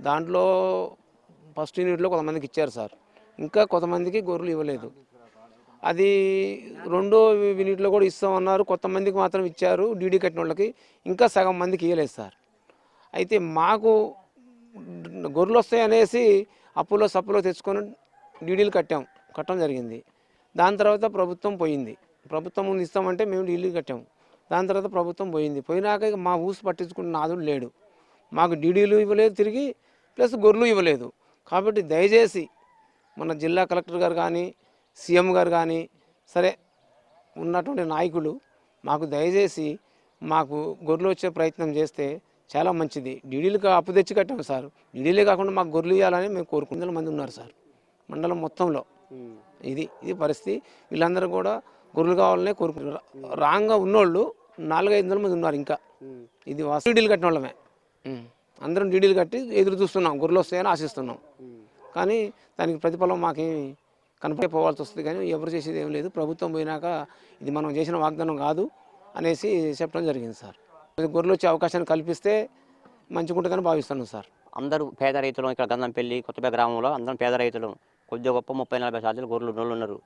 దాంట్లో ఫస్ట్ యూనిట్లో కొంతమందికి ఇచ్చారు సార్, ఇంకా కొంతమందికి గొర్రెలు ఇవ్వలేదు. అది రెండో యూనిట్లో కూడా ఇస్తామన్నారు, కొంతమందికి మాత్రం ఇచ్చారు డీడీ కట్టిన వాళ్ళకి, ఇంకా సగం మందికి ఇవ్వలేదు సార్. అయితే మాకు గొర్రెలు వస్తాయి అనేసి అప్పులో సప్పులో తెచ్చుకొని డీడీలు కట్టడం జరిగింది. దాని తర్వాత ప్రభుత్వం పోయింది. ప్రభుత్వం ముందు ఇస్తామంటే మేము డీడీలు కట్టాము. దాని తర్వాత ప్రభుత్వం పోయినాక మా ఊసు పట్టించుకున్న నాదుడు లేడు. మాకు డీడీలు ఇవ్వలేదు తిరిగి, ప్లస్ గొర్రెలు ఇవ్వలేదు. కాబట్టి దయచేసి మన జిల్లా కలెక్టర్ గారు కానీ, సీఎం గారు కానీ, సరే ఉన్నటువంటి నాయకులు మాకు దయచేసి మాకు గొర్రెలు వచ్చే ప్రయత్నం చేస్తే చాలా మంచిది. డీడీలకు అప్పు తెచ్చి కట్టాము సార్. డీడీలే కాకుండా మాకు గొర్రెలు ఇవ్వాలని మేము 100 మంది ఉన్నారు సార్ మండలం మొత్తంలో. ఇది పరిస్థితి. వీళ్ళందరూ కూడా గొర్రెలు కావాలనే కోరుకుంటున్నారు. రాంగా ఉన్నోళ్ళు 400-500 మంది ఉన్నారు. ఇంకా ఇది డీడీలు కట్టిన వాళ్ళమే. అందరం డీడీలు కట్టి ఎదురు చూస్తున్నాం, గొర్రెలు వస్తాయని ఆశిస్తున్నాం. కానీ దానికి ప్రతిఫలం మాకేమి కనపడిపోవాల్సి వస్తుంది. కానీ ఎవరు చేసేది ఏం లేదు. ప్రభుత్వం పోయినాక ఇది మనం చేసిన వాగ్దానం కాదు అనేసి చెప్పడం జరిగింది సార్. గొర్రెలు వచ్చే అవకాశాన్ని కల్పిస్తే మంచిగుంటుందని భావిస్తున్నాం సార్. అందరూ పేద రైతులు ఇక్కడ గంధంపల్లి కొత్తపేట గ్రామంలో అందరం పేద రైతులు, కొద్దిగా గొప్ప 30-40 శాతాలు గొర్రెలు ఉన్నారు.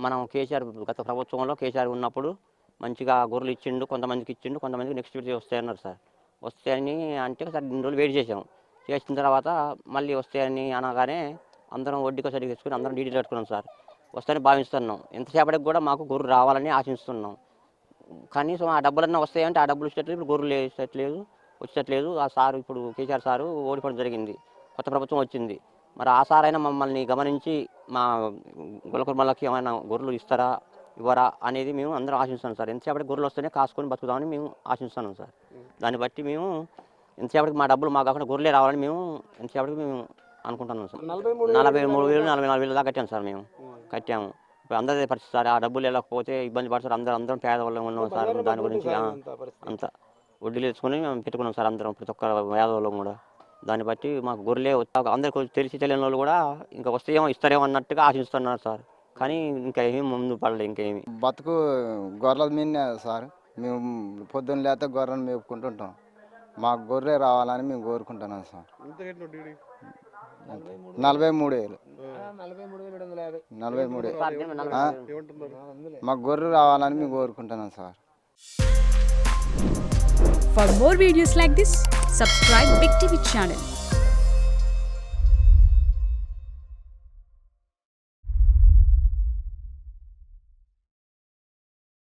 మనం కేసీఆర్ గత ప్రభుత్వంలో కేసీఆర్ ఉన్నప్పుడు మంచిగా గొర్రెలు ఇచ్చిండు, కొంతమందికి ఇచ్చిండు, కొంతమందికి నెక్స్ట్ వీక్ వస్తాయన్నారు సార్. వస్తాయని అంటే సార్ 2 రోజులు వెయిట్ చేసాం. చేసిన తర్వాత మళ్ళీ వస్తాయని అనగానే అందరం వడ్డీకి సరిగ్గా తెచ్చుకొని అందరం డీడీలు కట్టుకున్నాం సార్. వస్తాయని భావిస్తున్నాం. ఎంతసేపటికి కూడా మాకు గొర్రెలు రావాలని ఆశిస్తున్నాం. కనీసం ఆ డబ్బులన్నా వస్తాయంటే ఆ డబ్బులు ఇచ్చేట్లేదు, ఇప్పుడు గొర్రెలు వచ్చేట్లేదు. ఆ సారు ఇప్పుడు కేసీఆర్ సారు ఓడిపోవడం జరిగింది, కొత్త ప్రభుత్వం వచ్చింది. మరి ఆ సార్ అయినా మమ్మల్ని గమనించి మా గొల్లకుర్మలకి ఏమైనా గొర్రెలు ఇస్తారా ఇవ్వరా అనేది మేము అందరం ఆశిస్తున్నాం సార్. ఎంతసేపటికి గొర్రెలు వస్తేనే కాసుకొని బతుకుదామని మేము ఆశిస్తున్నాం సార్. దాన్ని బట్టి మేము ఎంతసేపటికి మా డబ్బులు మాకు కాకుండా గొర్రెలే రావాలని మేము ఎంతసేపటికి మేము అనుకుంటున్నాం సార్. 43,000 44,000 దాకా కట్టాము సార్. మేము కట్టాము. ఇప్పుడు అందరిదే పరిస్థితి సార్. ఆ డబ్బులు వెళ్ళకపోతే ఇబ్బంది పడతారు. అందరం పేదవాళ్ళం ఉన్నాం సార్. దాని గురించి అంత వడ్డీలు తెచ్చుకొని మేము పెట్టుకున్నాం సార్ అందరం, ప్రతి ఒక్క పేదవాళ్ళం కూడా. దాన్ని బట్టి మాకు గొర్రెలే అందరికి తెలియని వాళ్ళు కూడా ఇంకా వస్తాయేమో ఇస్తారేమో అన్నట్టుగా ఆశిస్తున్నారు సార్. కానీ ఇంకా ఏమీ ముందు పడలేదు. ఇంకేమి బతుకు గొర్రెల మీదనే సార్. మేము పొద్దున్న లేకపోతే గొర్రెను మేపుకుంటుంటాం. మాకు గొర్రె రావాలని మేము కోరుకుంటున్నాం సార్. 43,000 మాకు గొర్రె రావాలని మేము కోరుకుంటున్నాం sir. For more videos like this, subscribe Big TV channel.